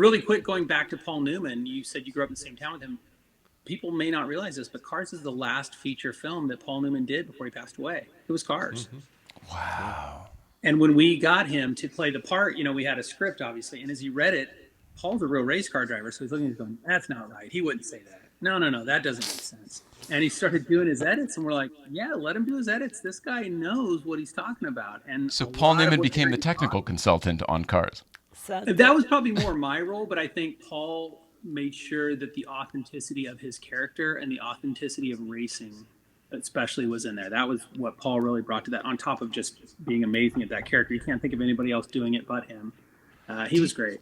really quick, going back to Paul Newman, you said you grew up in the same town with him. People may not realize this, but Cars is the last feature film that Paul Newman did before he passed away. It was Cars. Mm-hmm. Wow. And when we got him to play the part, we had a script, obviously. And as he read it, Paul's a real race car driver. So he's looking at it going, that's not right. He wouldn't say that. No, that doesn't make sense. And he started doing his edits. And we're like, yeah, let him do his edits. This guy knows what he's talking about. And so Paul Newman became the technical consultant on Cars. That was probably more my role. But I think Paul made sure that the authenticity of his character and the authenticity of racing especially was in there. That was what Paul really brought to that, on top of just being amazing at that character. You can't think of anybody else doing it but him. He was great.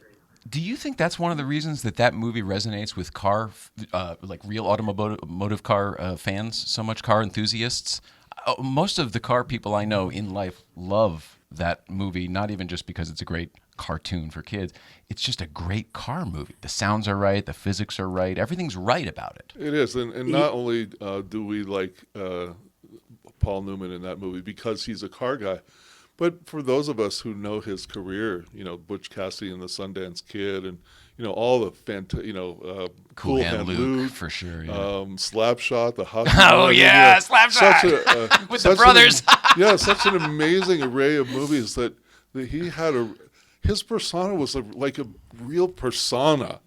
Do you think that's one of the reasons that movie resonates with like real automotive car fans, so much car enthusiasts? Most of the car people I know in life love that movie, not even just because it's a great cartoon for kids. It's just a great car movie. The sounds are right, the physics are right, everything's right about it. It is, and not only do we like Paul Newman in that movie because he's a car guy, but for those of us who know his career, Butch Cassidy and the Sundance Kid, and all the Cool Hand Luke for sure. Yeah. Slapshot, the Hudson. Oh yeah, Slapshot with the brothers. Such an amazing array of movies that he had. His persona was like a real persona,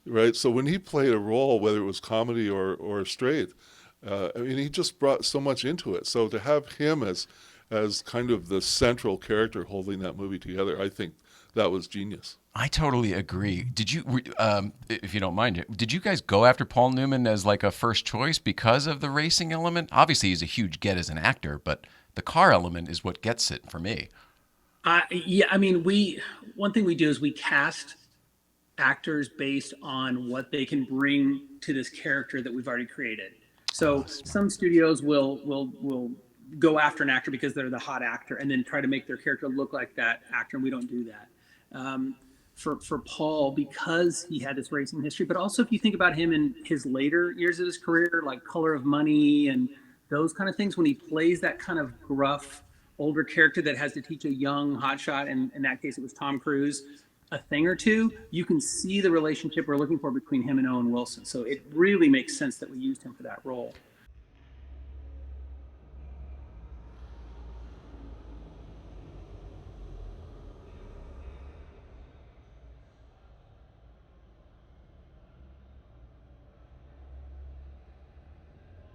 right? So when he played a role, whether it was comedy or straight, he just brought so much into it. So to have him as kind of the central character holding that movie together, I think that was genius. I totally agree. Did you, if you don't mind, did you guys go after Paul Newman as like a first choice because of the racing element? Obviously, he's a huge get as an actor, but the car element is what gets it for me. Yeah, one thing we do is we cast actors based on what they can bring to this character that we've already created. So some studios will go after an actor because they're the hot actor and then try to make their character look like that actor, and we don't do that. For Paul, because he had this racing history, but also if you think about him in his later years of his career, like Color of Money and those kind of things, when he plays that kind of gruff older character that has to teach a young hotshot, and in that case it was Tom Cruise, a thing or two, you can see the relationship we're looking for between him and Owen Wilson. So it really makes sense that we used him for that role.